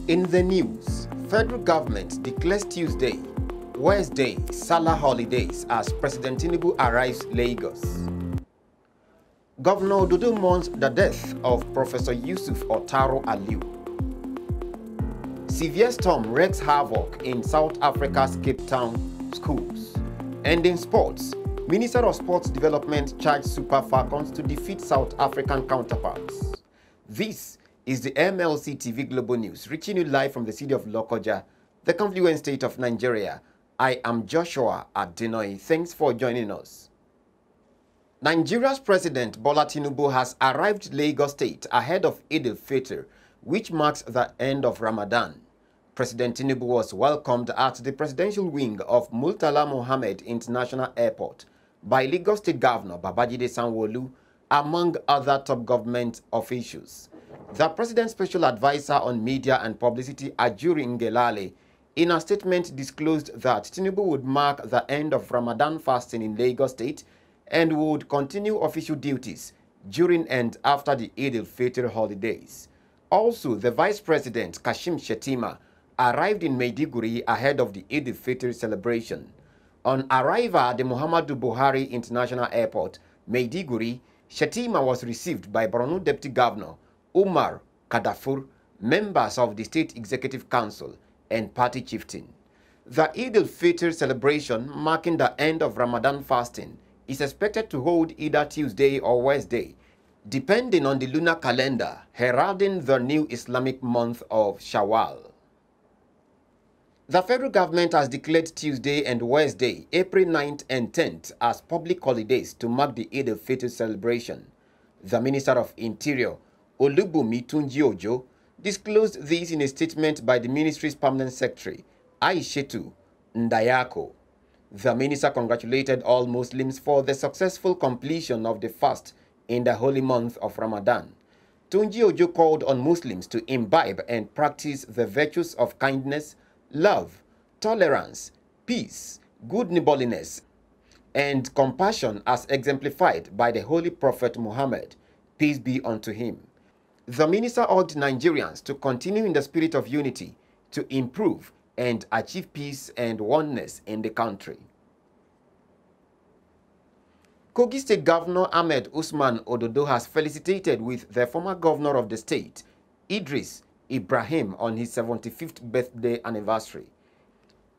In the news, federal government declares Tuesday, Wednesday, Sallah holidays as President Tinubu arrives Lagos. Governor Ododo mourns the death of Professor Yusuf Otaro Aliyu. Severe storm wreaks havoc in South Africa's Cape Town schools. And in sports, Minister of Sports Development charged Super Falcons to defeat South African counterparts. This is the MLC TV Global News, reaching you live from the city of Lokoja, the confluent state of Nigeria. I am Joshua Adenoy. Thanks for joining us. Nigeria's President Bola Tinubu has arrived Lagos State ahead of EID-EL-FITRI, which marks the end of Ramadan. President Tinubu was welcomed at the presidential wing of Murtala Mohammed International Airport by Lagos State Governor Babajide Sanwo-Olu, among other top government officials. The President's Special Advisor on Media and Publicity, Ajuri Ngelale, in a statement disclosed that Tinubu would mark the end of Ramadan fasting in Lagos State and would continue official duties during and after the EID-EL-FITRI holidays. Also, the Vice President, Kashim Shettima, arrived in Maiduguri ahead of the EID-EL-FITRI celebration. On arrival at the Muhammadu Buhari International Airport, Maiduguri, Shettima was received by Borno Deputy Governor Umar Kadafur, members of the State Executive Council, and party chieftain. The EID-EL-FITRI celebration, marking the end of Ramadan fasting, is expected to hold either Tuesday or Wednesday, depending on the lunar calendar, heralding the new Islamic month of Shawwal. The federal government has declared Tuesday and Wednesday, April 9th and 10th, as public holidays to mark the EID-EL-FITRI celebration. The Minister of Interior, Olubunmi Tunji-Ojo, disclosed this in a statement by the ministry's permanent secretary, Aishetu Ndayako. The minister congratulated all Muslims for the successful completion of the fast in the holy month of Ramadan. Tunji-Ojo called on Muslims to imbibe and practice the virtues of kindness, love, tolerance, peace, good neighborliness, and compassion as exemplified by the Holy Prophet Muhammad, peace be unto him. The minister urged Nigerians to continue in the spirit of unity to improve and achieve peace and oneness in the country. Kogi State Governor Ahmed Usman Ododo has felicitated with the former governor of the state, Idris Ibrahim, on his 75th birthday anniversary.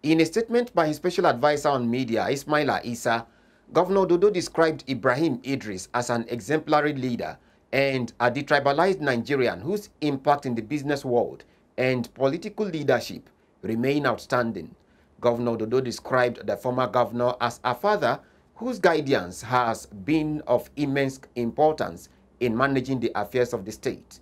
In a statement by his special advisor on media, Ismaila Isa, Governor Ododo described Ibrahim Idris as an exemplary leader and a detribalized Nigerian whose impact in the business world and political leadership remain outstanding. Governor Ododo described the former governor as a father whose guidance has been of immense importance in managing the affairs of the state.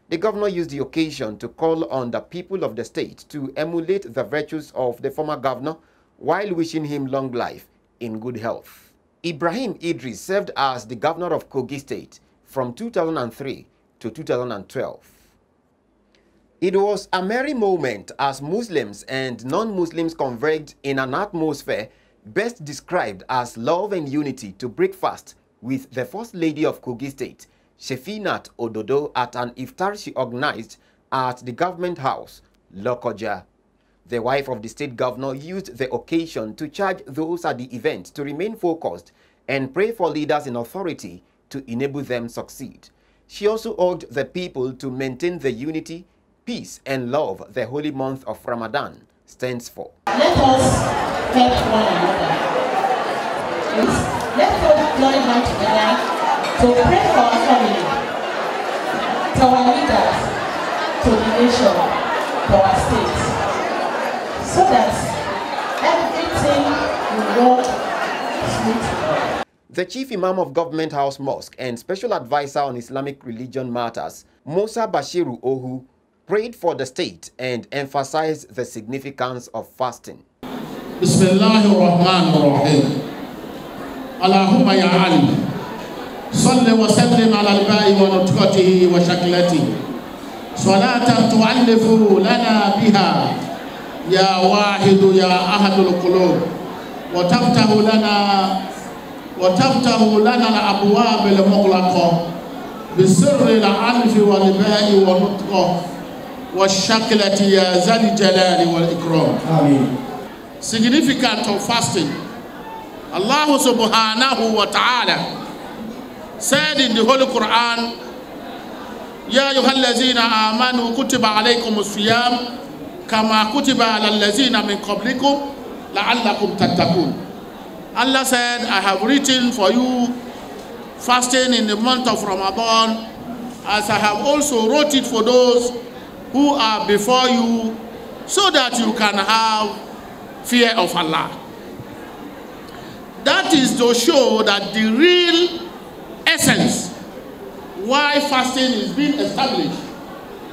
The governor used the occasion to call on the people of the state to emulate the virtues of the former governor while wishing him long life in good health. Ibrahim Idris served as the governor of Kogi State from 2003 to 2012. It was a merry moment as Muslims and non-Muslims converged in an atmosphere best described as love and unity to break fast with the First Lady of Kogi State, Sefinat Ododo, at an IFTAR she organized at the government house, Lokoja. The wife of the state governor used the occasion to charge those at the event to remain focused and pray for leaders in authority to enable them succeed. She also urged the people to maintain the unity, peace, and love the holy month of Ramadan stands for. Let us help one another. Please, let's all join hands together to pray for our family, to our leaders, to the nation, to our state, so that everything will work smoothly. The Chief Imam of Government House Mosque and Special Advisor on Islamic Religion Matters, Musa Bashiru Ohu, prayed for the state and emphasized the significance of fasting. Bismillahirrahmanirrahim. Allahumma ya Ali. Salli wa sallim ala al-ba'i wa nutqatihi wa shaklatihi. Salatan tu'allifu lana biha ya wahidu ya ahadul qulub. Wa taftahu lana al-abwab al-mughlaqa. Bisirri al-alfi wal-ba'i wa nutqah. والشكلة يا ذا الجلال والإكرام. Amen. Significant of fasting. Allah subhanahu wa ta'ala said in the Holy Quran, يا أيها الذين آمنوا كتب عليكم الصيام كما كتب على الذين من قبلكم لعلكم تتقون. Allah said, I have written for you fasting in the month of Ramadan, as I have also wrote it for those who are before you, so that you can have fear of Allah. That is to show that the real essence why fasting is being established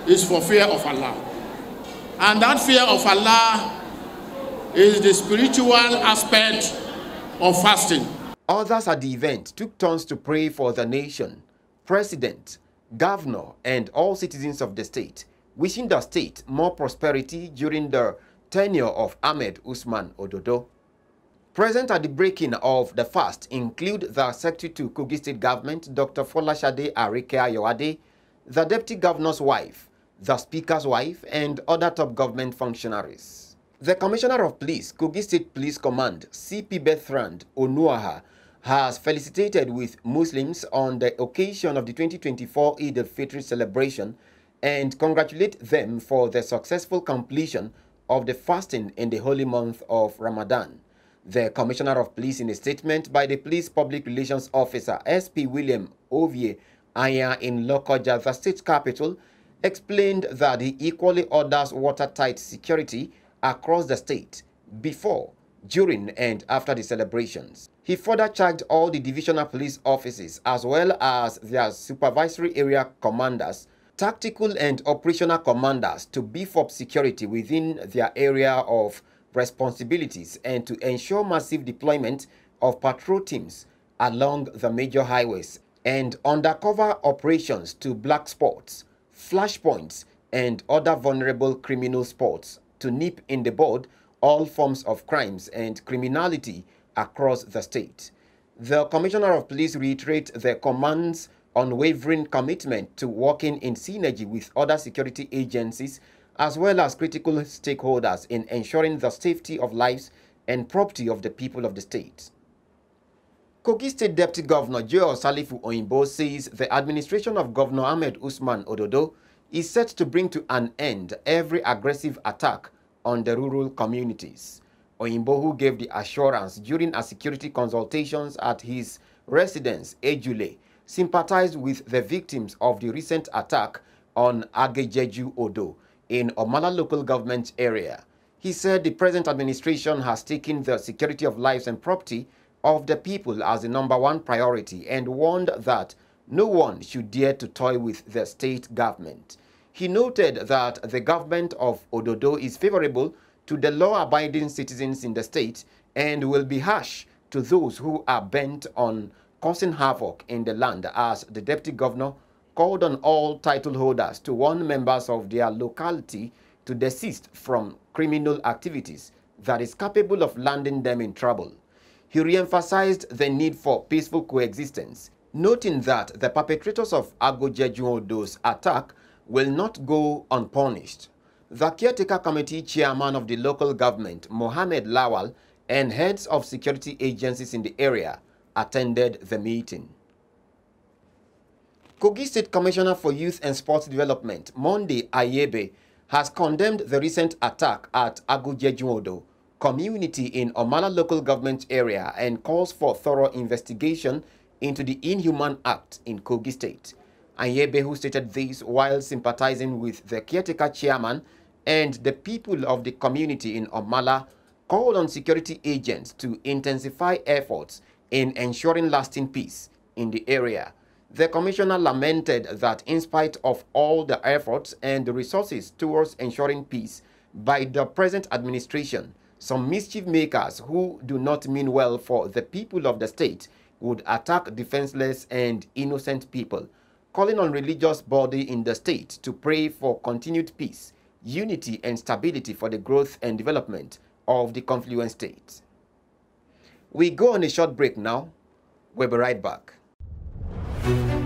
is for fear of Allah. And that fear of Allah is the spiritual aspect of fasting. Others at the event took turns to pray for the nation, president, governor, and all citizens of the state, wishing the state more prosperity during the tenure of Ahmed Usman Ododo. Present at the breaking of the fast include the Secretary to Kogi State Government, Dr. Folashade Arike-Ayowade, the Deputy Governor's wife, the Speaker's wife, and other top government functionaries. The Commissioner of Police, Kogi State Police Command, CP Bertrand Onuaha, has felicitated with Muslims on the occasion of the 2024 EID-EL-FITRI celebration and congratulate them for the successful completion of the fasting in the holy month of Ramadan. The Commissioner of Police, in a statement by the Police Public Relations Officer SP William Ovie Aya in Lokoja, the state capital, explained that he equally orders watertight security across the state before, during, and after the celebrations. He further charged all the divisional police offices as well as their supervisory area commanders, tactical and operational commanders to beef up security within their area of responsibilities and to ensure massive deployment of patrol teams along the major highways and undercover operations to black spots, flashpoints, and other vulnerable criminal spots to nip in the bud all forms of crimes and criminality across the state. The Commissioner of Police reiterates the command's unwavering commitment to working in synergy with other security agencies as well as critical stakeholders in ensuring the safety of lives and property of the people of the state. Kogi State Deputy Governor Joel Salifu Oyinbo says the administration of Governor Ahmed Usman Ododo is set to bring to an end every aggressive attack on the rural communities. Oyinbo, who gave the assurance during a security consultations at his residence, Ejule, sympathized with the victims of the recent attack on AGOJEJU-ODO in Omala local government area. He said the present administration has taken the security of lives and property of the people as the #1 priority and warned that no one should dare to toy with the state government. He noted that the government of Ododo is favorable to the law-abiding citizens in the state and will be harsh to those who are bent on causing havoc in the land, as the deputy governor called on all title holders to warn members of their locality to desist from criminal activities that is capable of landing them in trouble. He re-emphasized the need for peaceful coexistence, noting that the perpetrators of AGOJEJU-ODO's attack will not go unpunished. The caretaker committee chairman of the local government, Mohammed Lawal, and heads of security agencies in the area attended the meeting. Kogi State Commissioner for Youth and Sports Development, Monday Anyebe, has condemned the recent attack at AGOJEJU-ODO community in Omala local government area and calls for thorough investigation into the inhuman act in Kogi State. Anyebe, who stated this while sympathizing with the caretaker chairman and the people of the community in Omala, called on security agents to intensify efforts in ensuring lasting peace in the area. The commissioner lamented that in spite of all the efforts and the resources towards ensuring peace by the present administration, some mischief makers who do not mean well for the people of the state would attack defenseless and innocent people, calling on religious body in the state to pray for continued peace, unity and stability for the growth and development of the confluent state. We go on a short break now. We'll be right back.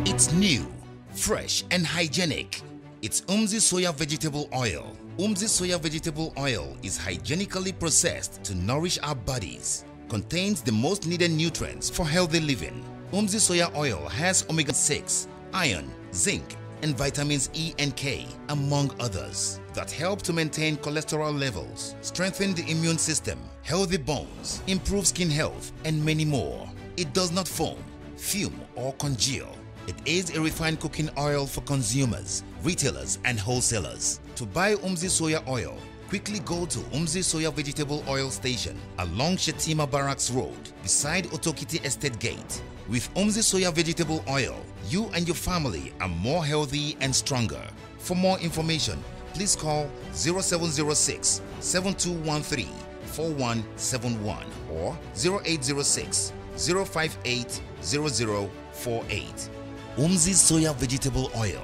It's new, fresh and hygienic. It's Umzi Soya Vegetable Oil. Umzi Soya Vegetable Oil is hygienically processed to nourish our bodies. Contains the most needed nutrients for healthy living. Umzi Soya Oil has omega-6, iron, zinc, and vitamins E and K, among others, that help to maintain cholesterol levels, strengthen the immune system, healthy bones, improve skin health, and many more. It does not foam, fume, or congeal. It is a refined cooking oil for consumers, retailers, and wholesalers. To buy Umzi Soya Oil, quickly go to Umzi Soya Vegetable Oil Station along Shetima Barracks Road beside Otokiti Estate Gate. With Umzi Soya Vegetable Oil, you and your family are more healthy and stronger. For more information, please call 0706 7213 4171 or 0806 058 0048. Umzi Soya Vegetable Oil,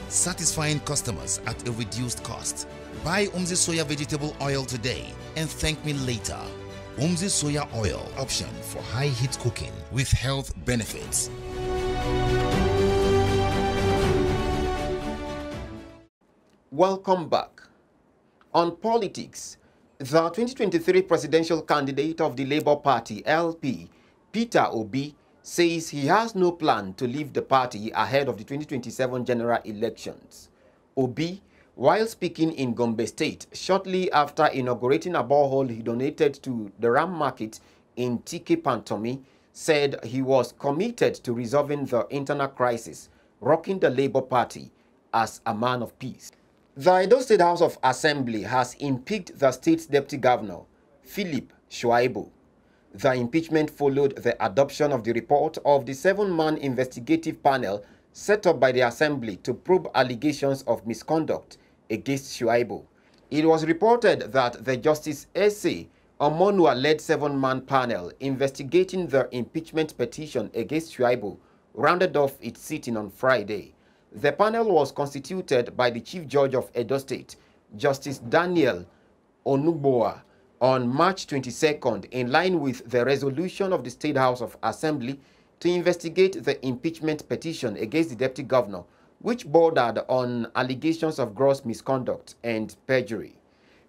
satisfying customers at a reduced cost. Buy Umzi Soya Vegetable Oil today and thank me later. Umzi Soya Oil, option for high heat cooking with health benefits. Welcome back. On politics, the 2023 presidential candidate of the Labour Party, LP, Peter Obi, says he has no plan to leave the party ahead of the 2027 general elections. Obi, while speaking in Gombe State shortly after inaugurating a borehole he donated to the ram market in Tiki Pantomi, said he was committed to resolving the internal crisis rocking the Labour Party as a man of peace. The Edo State House of Assembly has impeached the state's deputy governor, Philip Shaibu. The impeachment followed the adoption of the report of the 7-man investigative panel set up by the Assembly to probe allegations of misconduct against Shaibu. It was reported that the Justice S.A. Omonua-led 7-man panel investigating the impeachment petition against Shaibu rounded off its sitting on Friday. The panel was constituted by the Chief Judge of Edo State, Justice Daniel Onugboa, on March 22nd, in line with the resolution of the State House of Assembly to investigate the impeachment petition against the deputy governor, which bordered on allegations of gross misconduct and perjury.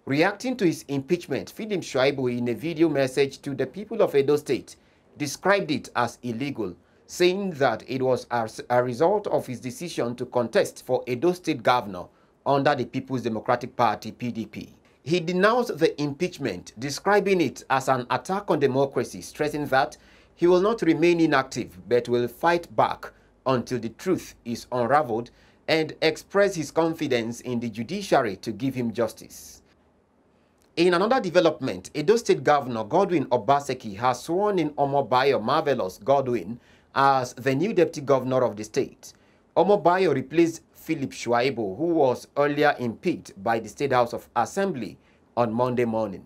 Reacting to his impeachment, Philip Shaibu, in a video message to the people of Edo State, described it as illegal, saying that it was as a result of his decision to contest for Edo State governor under the People's Democratic Party, PDP. He denounced the impeachment, describing it as an attack on democracy, stressing that he will not remain inactive but will fight back until the truth is unraveled, and express his confidence in the judiciary to give him justice. In another development, Edo State Governor Godwin Obaseki has sworn in Omobayo Marvelous Godwin as the new deputy governor of the state. Omobayo replaced Philip Shaibu, who was earlier impeached by the State House of Assembly on Monday morning.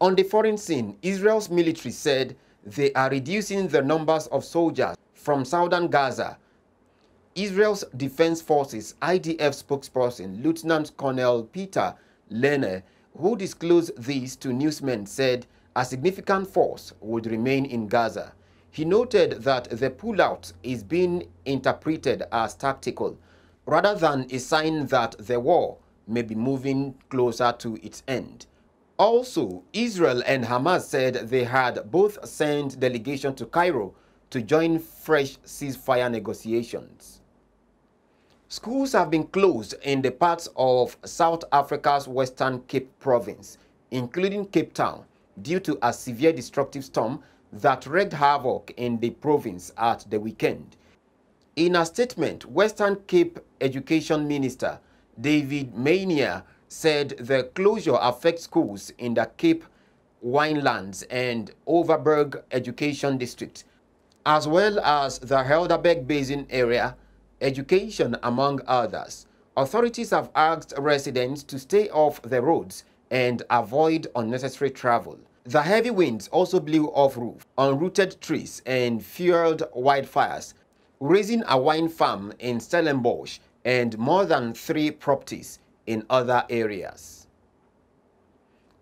On the foreign scene, Israel's military said they are reducing the numbers of soldiers from southern Gaza. Israel's Defense Forces IDF spokesperson, Lieutenant Colonel Peter Lehner, who disclosed this to newsmen, said a significant force would remain in Gaza. He noted that the pullout is being interpreted as tactical, rather than a sign that the war may be moving closer to its end. Also, Israel and Hamas said they had both sent delegations to Cairo to join fresh ceasefire negotiations. Schools have been closed in the parts of South Africa's Western Cape province, including Cape Town, due to a severe destructive storm that wreaked havoc in the province at the weekend. In a statement, Western Cape Education Minister David Mania said the closure affects schools in the Cape Winelands and Overberg Education District, as well as the Helderberg Basin area education, among others. Authorities have asked residents to stay off the roads and avoid unnecessary travel. The heavy winds also blew off roofs, unrooted trees, and fueled wildfires, raising a wine farm in Stellenbosch and more than 3 properties in other areas.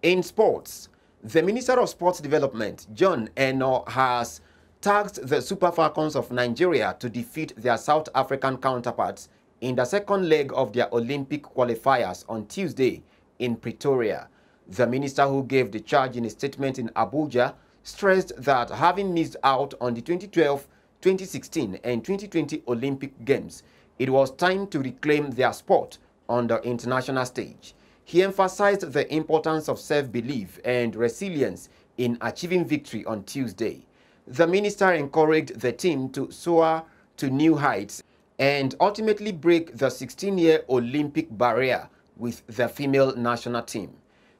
In sports, the Minister of Sports Development, John Eno, has tasked the Super Falcons of Nigeria to defeat their South African counterparts in the second leg of their Olympic qualifiers on Tuesday in Pretoria. The minister, who gave the charge in a statement in Abuja, stressed that having missed out on the 2012, 2016 and 2020 Olympic Games, it was time to reclaim their sport on the international stage. He emphasized the importance of self-belief and resilience in achieving victory on Tuesday. The minister encouraged the team to soar to new heights and ultimately break the 16-year Olympic barrier with the female national team.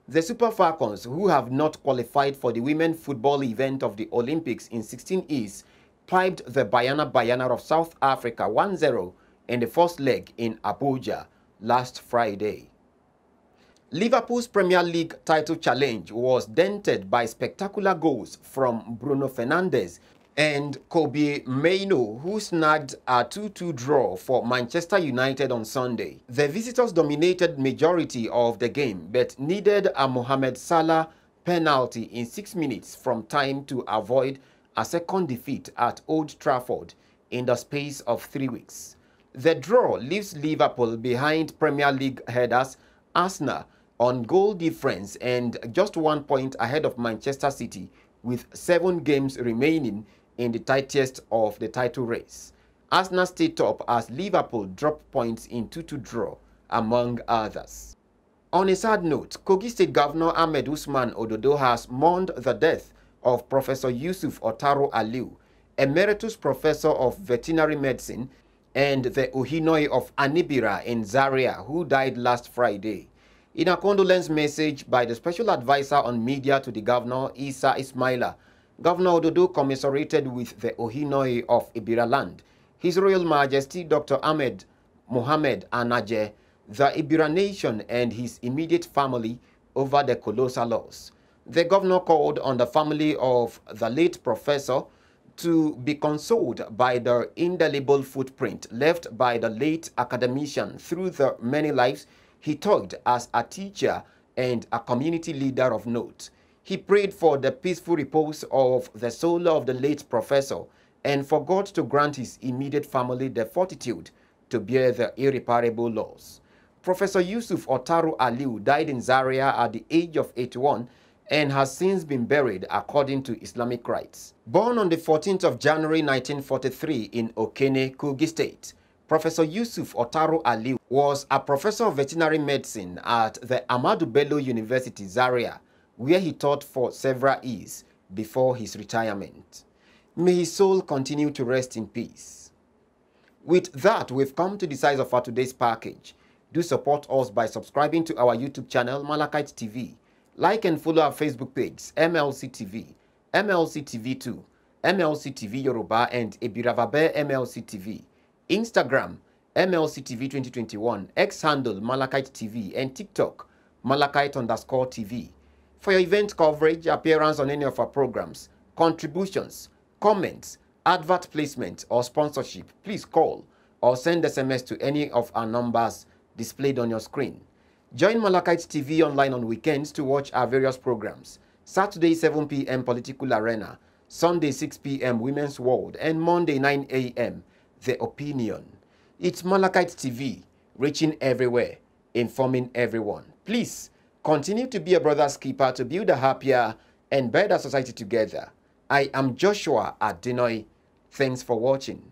The Super Falcons, who have not qualified for the women football event of the Olympics in 16 years, piped the Banyana of South Africa 1-0 in the first leg in Abuja last Friday. Liverpool's Premier League title challenge was dented by spectacular goals from Bruno Fernandes and Kobe Mainoo, who snagged a 2-2 draw for Manchester United on Sunday. The visitors dominated majority of the game but needed a Mohamed Sallah penalty in 6 minutes from time to avoid a second defeat at Old Trafford in the space of 3 weeks. The draw leaves Liverpool behind Premier League headers Arsenal on goal difference and just 1 point ahead of Manchester City, with 7 games remaining in the tightest of the title race. Arsenal stayed top as Liverpool dropped points in 2-2 draw, among others. On a sad note, Kogi State Governor Ahmed Ododo has mourned the death of Professor Yusuf Otaro Aliyu, Emeritus Professor of Veterinary Medicine and the Ohinoi of Anibira in Zaria, who died last Friday. In a condolence message by the Special Advisor on Media to the Governor, Isa Ismaila, Governor Ododo commiserated with the Ohinoi of Ibira land, His Royal Majesty Dr. Ahmed Mohamed Anaje, the Ibira nation and his immediate family over the colossal loss. The governor called on the family of the late professor to be consoled by the indelible footprint left by the late academician through the many lives he touched as a teacher and a community leader of note. He prayed for the peaceful repose of the soul of the late professor and for God to grant his immediate family the fortitude to bear the irreparable loss. Professor Yusuf Otaro Aliyu died in Zaria at the age of 81 and has since been buried according to Islamic rites. Born on the 14th of January 1943 in Okene, Kogi State, Professor Yusuf Otaro Aliyu was a professor of veterinary medicine at the Ahmadu Bello University, Zaria, where he taught for several years before his retirement. May his soul continue to rest in peace. With that, we've come to the size of our today's package. Do support us by subscribing to our YouTube channel, Malachite TV. Like and follow our Facebook page, MLC TV, MLC TV2, MLC TV Yoruba, and Ebiravabe MLC TV. Instagram, MLC TV 2021, X handle, Malachite TV, and TikTok, Malachite_TV. For your event coverage, appearance on any of our programs, contributions, comments, advert placement, or sponsorship, please call or send SMS to any of our numbers displayed on your screen. Join Malachite TV online on weekends to watch our various programs. Saturday 7 p.m. Political Arena, Sunday 6 p.m. Women's World, and Monday 9 a.m. The Opinion. It's Malachite TV, reaching everywhere, informing everyone. Please continue to be a brother's keeper to build a happier and better society together. I am Joshua Adinoy. Thanks for watching.